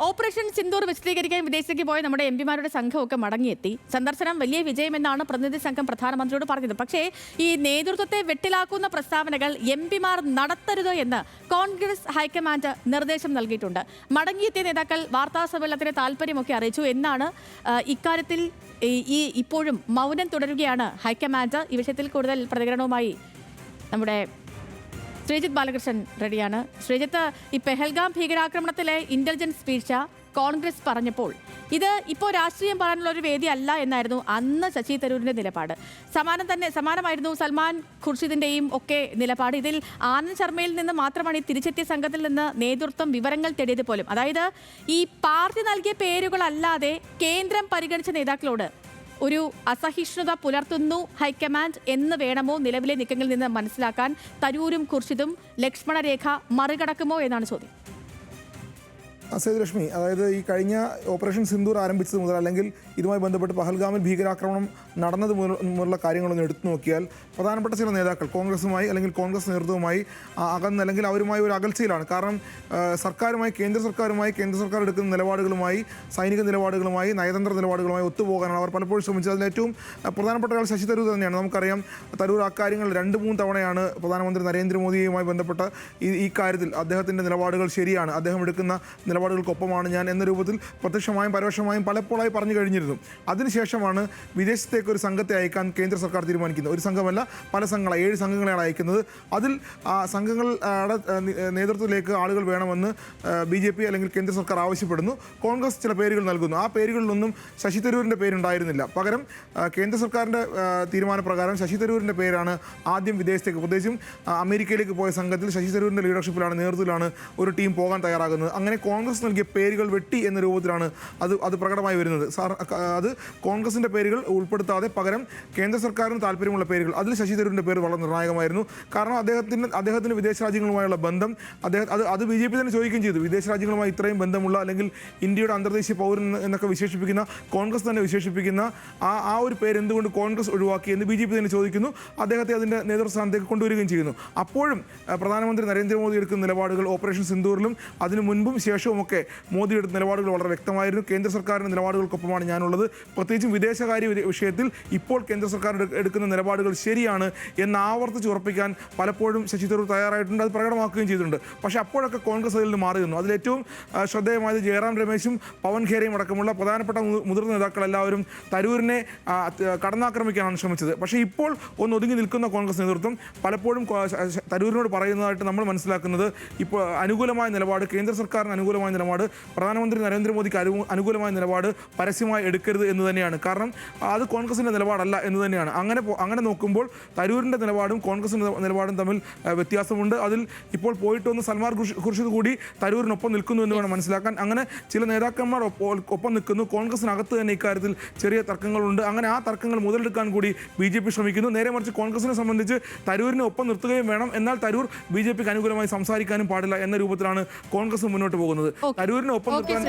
Operation Sindoor വിശദീകരിക്കാൻ വിദേശത്തേക്ക് പോയ നമ്മുടെ എംപിമാരുടെ സംഘമൊക്കെ മടങ്ങിയെത്തി. സന്ദർശനം വലിയ വിജയമെന്നാണ് പ്രതിനിധി സംഘം പ്രധാനമന്ത്രിയോട് പറഞ്ഞത്. പക്ഷേ ഈ നേതൃത്വത്തെ വെട്ടിലാക്കുന്ന പ്രസ്താവനകൾ എംപിമാർ നടത്തരുത് എന്ന് കോൺഗ്രസ് ഹൈക്കമാൻഡ് നിർദ്ദേശം നൽകിയിട്ടുണ്ട്. മടങ്ങിയെത്തിയ നേതാക്കൾ വാർത്താസമ്മേളനത്തിന് താല്പര്യമൊക്കെ അറിയിച്ചു എന്നാണ് ഇക്കാര്യത്തിൽ ഇപ്പോഴും മൗനം തുടരുകയാണ് ഹൈക്കമാൻഡ്. ഈ വിഷയത്തിൽ കൂടുതൽ പ്രതികരണവുമായി നമ്മുടെ ശ്രീജിത്ത് ബാലകൃഷ്ണൻ റെഡിയാണ്. ശ്രീജിത്ത്, ഈ പെഹൽഗാം ഭീകരാക്രമണത്തിലെ ഇന്റലിജൻസ് വീഴ്ച കോൺഗ്രസ് പറഞ്ഞപ്പോൾ ഇത് ഇപ്പോൾ രാഷ്ട്രീയം പറയാനുള്ള ഒരു വേദി അല്ല എന്നായിരുന്നു അന്ന് ശശി തരൂരിന്റെ നിലപാട്. സമാനമായിരുന്നു സൽമാൻ ഖുർഷിദിന്റെയും ഒക്കെ നിലപാട്. ഇതിൽ ആനന്ദ് ശർമ്മയിൽ നിന്ന് മാത്രമാണ് ഈ തിരിച്ചെത്തിയ സംഘത്തിൽ നിന്ന് നേതൃത്വം വിവരങ്ങൾ തേടിയത് പോലും. അതായത് ഈ പാർട്ടി നൽകിയ പേരുകളല്ലാതെ കേന്ദ്രം പരിഗണിച്ച നേതാക്കളോട് ഒരു അസഹിഷ്ണുത പുലർത്തുന്നു ഹൈക്കമാൻഡ് എന്ന് വേണമോ നിലവിലെ നീക്കങ്ങളിൽ നിന്ന് മനസ്സിലാക്കാൻ? തരൂരും ഖുർഷിദും ലക്ഷ്മണരേഖ മറികടക്കുമോ എന്നാണ് ചോദ്യം. സേതുലക്ഷ്മി, അതായത് ഈ കഴിഞ്ഞ ഓപ്പറേഷൻ സിന്ദൂർ ആരംഭിച്ചത് മുതൽ അല്ലെങ്കിൽ ഇതുമായി ബന്ധപ്പെട്ട് പഹൽഗാമിൽ ഭീകരാക്രമണം നടന്നത് മുതലുള്ള കാര്യങ്ങളൊന്ന് എടുത്തു നോക്കിയാൽ പ്രധാനപ്പെട്ട ചില നേതാക്കൾ കോൺഗ്രസുമായി അല്ലെങ്കിൽ കോൺഗ്രസ് നേതൃത്വവുമായി അകന്ന് അല്ലെങ്കിൽ അവരുമായി ഒരു അകൽച്ചയിലാണ്. കാരണം കേന്ദ്ര സർക്കാർ എടുക്കുന്ന നിലപാടുകളുമായി, സൈനിക നിലപാടുകളുമായി, നയതന്ത്ര നിലപാടുകളുമായി ഒത്തുപോകാനാണ് അവർ പലപ്പോഴും ശ്രമിച്ചത്. അതിൽ ഏറ്റവും പ്രധാനപ്പെട്ട ആൾ ശശി തരൂർ തന്നെയാണ്. നമുക്കറിയാം, തരൂർ അക്കാര്യങ്ങൾ 2-3 തവണയാണ് പ്രധാനമന്ത്രി നരേന്ദ്രമോദിയുമായി ബന്ധപ്പെട്ട ഈ കാര്യത്തിൽ അദ്ദേഹത്തിൻ്റെ നിലപാടുകൾ ശരിയാണ്, അദ്ദേഹം എടുക്കുന്ന നിലപാടുകൾക്കൊപ്പമാണ് ഞാൻ എന്ന രൂപത്തിൽ പ്രത്യക്ഷമായും പരോക്ഷമായും പലപ്പോഴായി പറഞ്ഞു കഴിഞ്ഞിരുന്നു. അതിനുശേഷമാണ് വിദേശത്തേക്ക് ഒരു സംഘത്തെ അയക്കാൻ കേന്ദ്ര സർക്കാർ തീരുമാനിക്കുന്നത്. ഒരു സംഘമല്ല, പല സംഘങ്ങളാണ്, 7 സംഘങ്ങളെയാണ് അയക്കുന്നത്. അതിൽ സംഘങ്ങളുടെ നേതൃത്വത്തിലേക്ക് ആളുകൾ വേണമെന്ന് BJP അല്ലെങ്കിൽ കേന്ദ്ര സർക്കാർ ആവശ്യപ്പെടുന്നു. കോൺഗ്രസ് ചില പേരുകൾ നൽകുന്നു. ആ പേരുകളിലൊന്നും ശശി തരൂരിൻ്റെ പേരുണ്ടായിരുന്നില്ല. പകരം കേന്ദ്ര സർക്കാരിൻ്റെ തീരുമാനപ്രകാരം ശശി തരൂരിൻ്റെ പേരാണ് ആദ്യം വിദേശത്തേക്ക്, പ്രത്യേകിച്ചും അമേരിക്കയിലേക്ക് പോയ സംഘത്തിൽ ശശി തരൂരിൻ്റെ ലീഡർഷിപ്പിലാണ്, നേതൃത്വത്തിലാണ് ഒരു ടീം പോകാൻ തയ്യാറാകുന്നത്. അങ്ങനെ കോൺഗ്രസ് നൽകിയ പേരുകൾ വെട്ടി എന്ന രൂപത്തിലാണ് അത് പ്രകടമായി വരുന്നത്. അത് കോൺഗ്രസിൻ്റെ പേരുകൾ ഉൾപ്പെടുത്താതെ പകരം കേന്ദ്ര സർക്കാരിന് താല്പര്യമുള്ള പേരുകൾ, അതിൽ ശശി തരൂരിൻ്റെ പേര് വളരെ നിർണായകമായിരുന്നു. കാരണം അദ്ദേഹത്തിന് വിദേശ രാജ്യങ്ങളുമായുള്ള ബന്ധം അത് BJP തന്നെ ചോദിക്കുകയും ചെയ്തു. വിദേശ രാജ്യങ്ങളുമായി ഇത്രയും ബന്ധമുള്ള അല്ലെങ്കിൽ ഇന്ത്യയുടെ അന്തർദേശീയ പൗരൻ എന്നൊക്കെ വിശേഷിപ്പിക്കുന്ന, കോൺഗ്രസ് തന്നെ വിശേഷിപ്പിക്കുന്ന ആ ഒരു പേര് എന്തുകൊണ്ട് കോൺഗ്രസ് ഒഴിവാക്കി എന്ന് BJP തന്നെ ചോദിക്കുന്നു. അദ്ദേഹത്തെ അതിൻ്റെ നേതൃസ്ഥാനത്തേക്ക് കൊണ്ടുവരികയും ചെയ്യുന്നു. അപ്പോഴും പ്രധാനമന്ത്രി നരേന്ദ്രമോദി എടുക്കുന്ന നിലപാടുകൾ ഓപ്പറേഷൻ സിന്ദൂറിലും അതിനു മുൻപും ശേഷവുമൊക്കെ മോദി എടുത്ത നിലപാടുകൾ വളരെ വ്യക്തമായിരുന്നു. കേന്ദ്ര സർക്കാരിൻ്റെ നിലപാടുകൾക്കൊപ്പമാണ് ഞാനുള്ളത്. പ്രത്യേകിച്ചും വിദേശകാര്യ വിഷയത്തിൽ ഇപ്പോൾ കേന്ദ്ര സർക്കാർ എടുക്കുന്ന നിലപാടുകൾ ശരിയാണ് എന്ന് ആവർത്തിച്ച് ഉറപ്പിക്കാൻ പലപ്പോഴും ശശി തരൂർ തയ്യാറായിട്ടുണ്ട്, അത് പ്രകടമാക്കുകയും ചെയ്തിട്ടുണ്ട്. പക്ഷേ അപ്പോഴൊക്കെ കോൺഗ്രസ് അതിൽ നിന്ന് മാറി നിന്നു. അതിലേറ്റവും ശ്രദ്ധേയമായത് ജയറാം രമേശും പവൻ ഖേരയും അടക്കമുള്ള പ്രധാനപ്പെട്ട മുതിർന്ന നേതാക്കളെല്ലാവരും തരൂരിനെ കടന്നാക്രമിക്കാനാണ് ശ്രമിച്ചത്. പക്ഷേ ഇപ്പോൾ ഒന്ന് ഒതുങ്ങി നിൽക്കുന്ന കോൺഗ്രസ് നേതൃത്വം പലപ്പോഴും തരൂരിനോട് പറയുന്നതായിട്ട് നമ്മൾ മനസ്സിലാക്കുന്നത്, ഇപ്പോൾ അനുകൂലമായ നിലപാട്, കേന്ദ്ര സർക്കാരിന് അനുകൂലമായ നിലപാട്, പ്രധാനമന്ത്രി നരേന്ദ്രമോദിക്ക് അനുകൂലമായ നിലപാട് പരസ്യമായി എടുക്കരുത് എന്ന് തന്നെയാണ്. കാരണം അത് കോൺഗ്രസിൻ്റെ നിലപാടല്ല എന്ന് തന്നെയാണ്. അങ്ങനെ നോക്കുമ്പോൾ തരൂരിൻ്റെ നിലപാടും കോൺഗ്രസിൻ്റെ നിലപാടും തമ്മിൽ വ്യത്യാസമുണ്ട്. അതിൽ ഇപ്പോൾ പോയിട്ട് വന്ന് സൽമാൻ ഖുർഷിദ് കൂടി തരൂരിനൊപ്പം നിൽക്കുന്നു എന്ന് വേണം മനസ്സിലാക്കാൻ. അങ്ങനെ ചില നേതാക്കന്മാർ ഒപ്പം നിൽക്കുന്നു. കോൺഗ്രസിനകത്ത് തന്നെ ഇക്കാര്യത്തിൽ ചെറിയ തർക്കങ്ങളുണ്ട്. അങ്ങനെ ആ തർക്കങ്ങൾ മുതലെടുക്കാൻ കൂടി BJP ശ്രമിക്കുന്നു. നേരെ മറിച്ച് കോൺഗ്രസിനെ സംബന്ധിച്ച് തരൂരിനെ ഒപ്പം നിർത്തുകയും വേണം, എന്നാൽ തരൂർ BJPക്ക് അനുകൂലമായി സംസാരിക്കാനും പാടില്ല എന്ന രൂപത്തിലാണ് കോൺഗ്രസ് മുന്നോട്ട് പോകുന്നത്. തരൂരിനെ ഒപ്പം നിർത്താൻ